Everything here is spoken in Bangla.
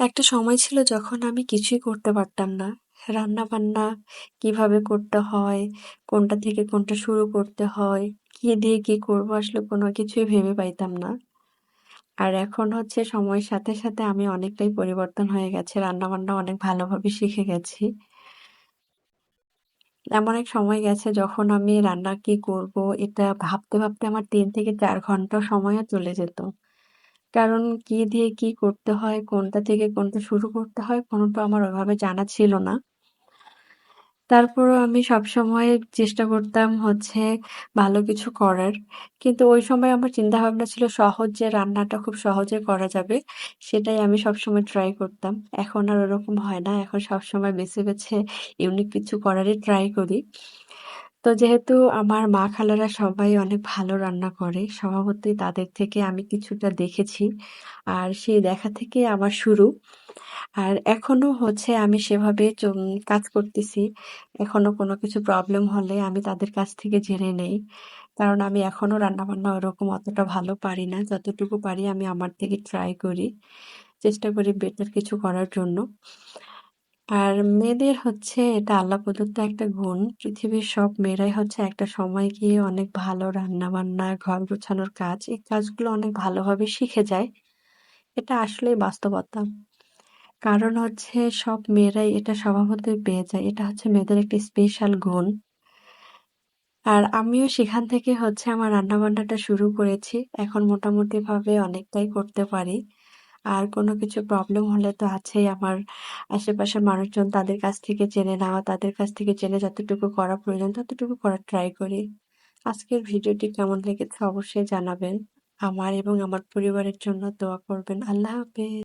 একটা সময় ছিল যখন আমি কিছুই করতে পারতাম না। রান্না-বান্না কিভাবে করতে হয়, কোনটা থেকে কোনটা শুরু করতে হয়, কি দিয়ে কি করব আসলে কোনো কিছুই ভেবে পাইতাম না। আর এখন হচ্ছে সময়ের সাথে, সাথে আমি অনেকটাই পরিবর্তন হয়ে গেছে। রান্না-বান্না অনেক ভালোভাবে শিখে গেছি। এমন এক সময় গেছে যখন আমি রান্না কি করব এটা ভাবতে, ভাবতে আমার ৩ থেকে ৪ ঘন্টা সময়ও চলে যেত। কারণ কি দিয়ে কি করতে হয়, কোনটা থেকে কোনটা শুরু করতে হয় কোনটা আমার ওইভাবে জানা ছিল না। তারপরও আমি সবসময় চেষ্টা করতাম হচ্ছে ভালো কিছু করার। কিন্তু ওই সময় আমার চিন্তাভাবনা ছিল সহজ যে রান্নাটা খুব সহজে করা যাবে, সেটাই আমি সবসময় ট্রাই করতাম। এখন আর ওরকম হয় না। এখন সবসময় বেছে, বেছে ইউনিক কিছু করারই ট্রাই করি। তো যেহেতু আমার মা খালারা সবাই অনেক ভালো রান্না করে, স্বভাবতই তাদের থেকে আমি কিছুটা দেখেছি। আর সেই দেখা থেকে আমার শুরু। আর এখনো হচ্ছে আমি সেভাবে কাজ করতেছি। এখনো কোনো কিছু প্রবলেম হলে আমি তাদের কাছ থেকে জেনে নেই। কারণ আমি এখনো রান্নাবান্না ওরকম অতটা ভালো পারি না। যতটুকু পারি আমি আমার থেকে ট্রাই করি। চেষ্টা করি বেটার কিছু করার জন্য। আর মেয়েদের হচ্ছে এটা আল্লাহ প্রদত্ত একটা গুণ। পৃথিবীর সব মেয়েরাই হচ্ছে একটা সময় গিয়ে অনেক ভালো রান্নাবান্না, ঘর গোছানোর কাজ, এই কাজগুলো অনেক ভালোভাবে শিখে যায়। এটা আসলেই বাস্তবতা। কারণ হচ্ছে সব মেয়েরাই এটা স্বভাবতই পেয়ে যায়। এটা হচ্ছে মেয়েদের একটা স্পেশাল গুণ। আর আমিও সেখান থেকে হচ্ছে আমার রান্নাবান্নাটা শুরু করেছি। এখন মোটামুটিভাবে অনেকটাই করতে পারি। আর কোনো কিছু প্রবলেম হলে তো আছেই আমার আশেপাশের মানুষজন তাদের কাছ থেকে জেনে নেওয়া, তাদের কাছ থেকে জেনে যতটুকু করা প্রয়োজন ততটুকু করার ট্রাই করি। আজকের ভিডিওটি কেমন লেগেছে অবশ্যই জানাবেন। আমার এবং আমার পরিবারের জন্য দোয়া করবেন। আল্লাহ হাফেজ।